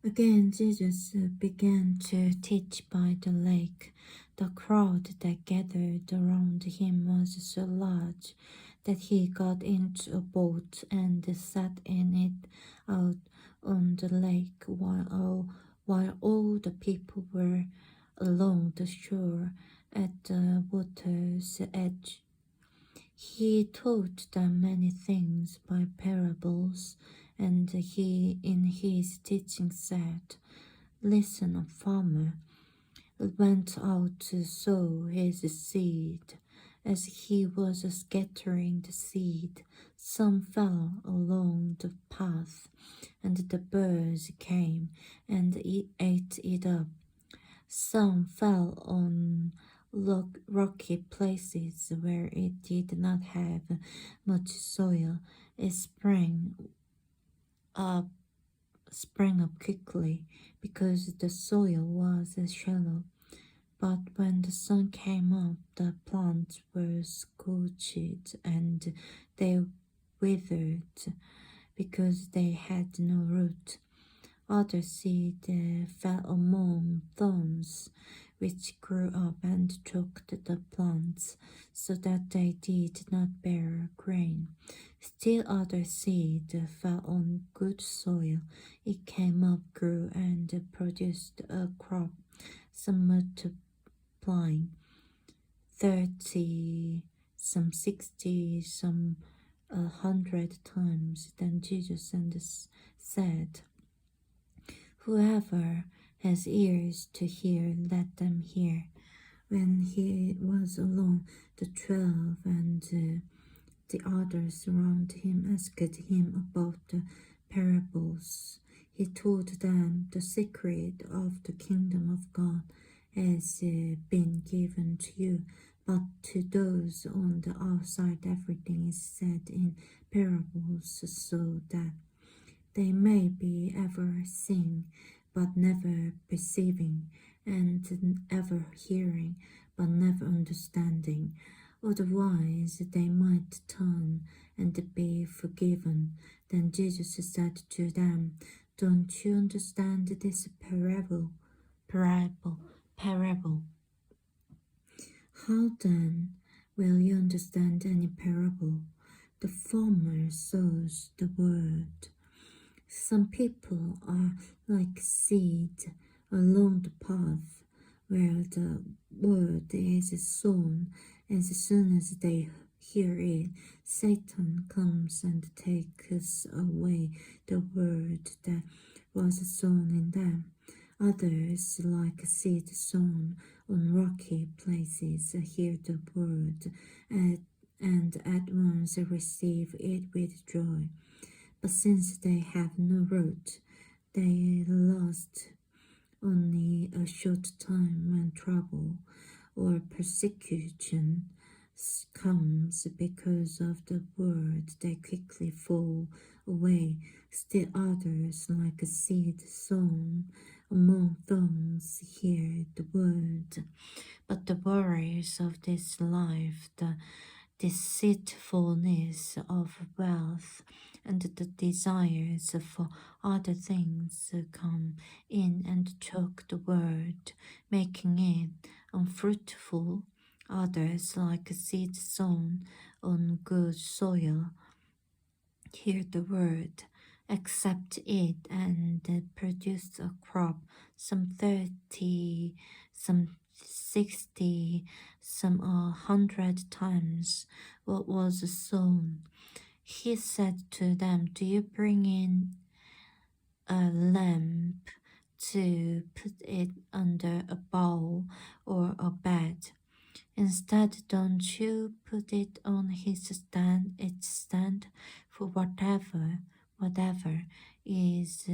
Again, Jesus began to teach by the lake. The crowd that gathered around him was so large that he got into a boat and sat in it out on the lake while all the people were along the shore at the water's edge. He taught them many things by parables, and he in his teaching said, Listen, a farmer went out to sow his seed. As he was scattering the seed, some fell along the path, and the birds came and ate it up. Some fell on rocky places where it did not have much soil. It up sprang up quickly because the soil was shallow. But when the sun came up, the plants were scorched and they withered because they had no root. Other seed fell among thorns, which grew up and choked the plants, so that they did not bear grain. Still other seed fell on good soil. It came up, grew, and produced a crop, some multiplying, 30, some 60, some 100 times. Then Jesus said, Whoever has ears to hear, let them hear. When he was alone, the 12 and the others around him asked him about the parables. He told them the secret of the kingdom of God has been given to you, but to those on the outside everything is said in parables so that they may be ever seeing, but never perceiving, and ever hearing, but never understanding. Otherwise, they might turn and be forgiven. Then Jesus said to them, Don't you understand this parable? How then will you understand any parable? The farmer sows the word. Some people are like seed along the path where the word is sown. As soon as they hear it, Satan comes and takes away the word that was sown in them. Others, like seed sown on rocky places, hear the word and at once receive it with joy. But since they have no root, they last only a short time. When trouble or persecution comes because of the word, they quickly fall away. Still others, like a seed sown among thorns, hear the word. But the worries of this life, the deceitfulness of wealth, and the desires for other things come in and choke the word, making it unfruitful. Others, like a seed sown on good soil, hear the word, accept it, and produce a crop, some 30, some 60, some 100 times what was sown. He said to them, Do you bring in a lamp to put it under a bowl or a bed? Instead, don't you put it on its stand? For whatever is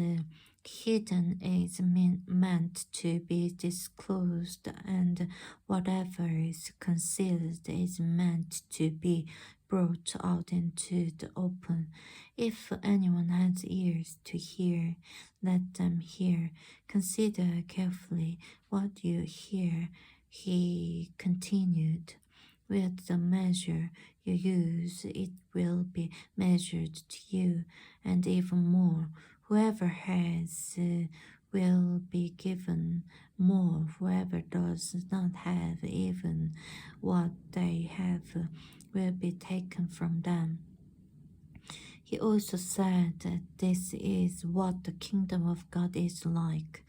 hidden is meant to be disclosed, and whatever is concealed is meant to be brought out into the open. If anyone has ears to hear, let them hear. Consider carefully what you hear. He continued, With the measure you use, it will be measured to you, and even more. Whoever has will be given more. Whoever does not have even what they have will be taken from them. He also said that this is what the kingdom of God is like.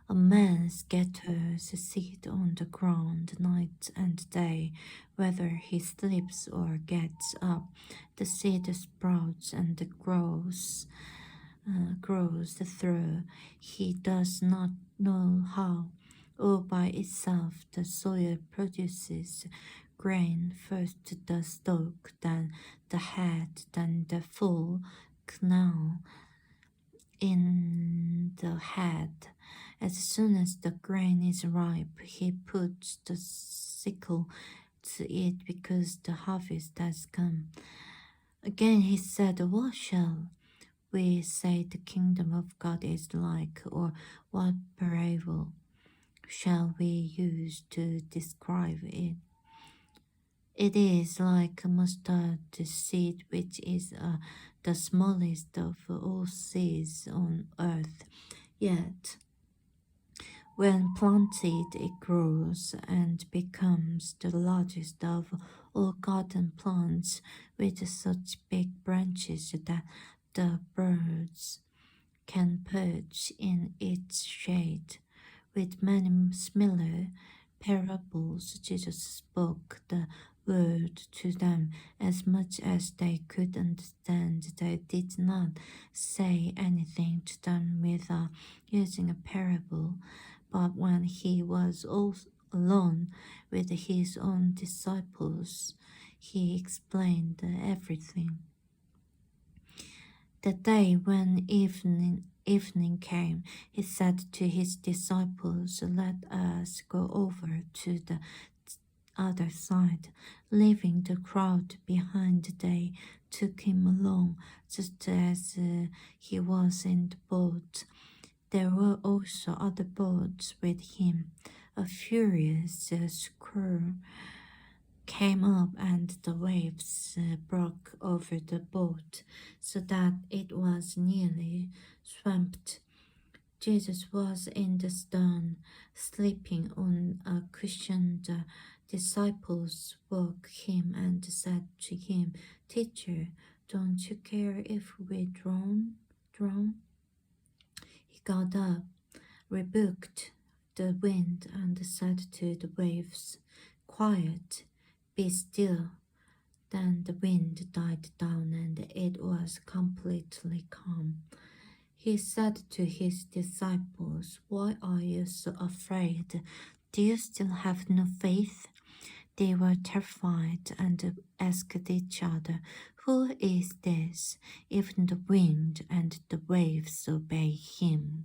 A man scatters seed on the ground night and day, whether he sleeps or gets up. The seed sprouts and grows through. He does not know how. All by itself, the soil produces grain, first the stalk, then the head, then the full kernel in the head. As soon as the grain is ripe, he puts the sickle to it because the harvest has come. Again he said, what shall we say the kingdom of God is like, or what parable shall we use to describe it? It is like a mustard seed, which is the smallest of all seeds on earth. Yet, when planted, it grows and becomes the largest of all garden plants, with such big branches that the birds can perch in its shade. With many similar parables, Jesus spoke the word to them as much as they could understand. They did not say anything to them without using a parable, but when he was all alone with his own disciples, he explained everything. The day when evening came, he said to his disciples, let us go over to the other side. Leaving the crowd behind, they took him along, just as he was in the boat. There were also other boats with him. A furious squall came up and the waves broke over the boat so that it was nearly swamped. Jesus was in the stern, sleeping on a cushion. The disciples woke him and said to him, Teacher, don't you care if we drown? He got up, rebuked the wind, and said to the waves, Quiet, be still. Then the wind died down and it was completely calm. He said to his disciples, Why are you so afraid? Do you still have no faith? They were terrified and asked each other, Who is this? Even the wind and the waves obey him.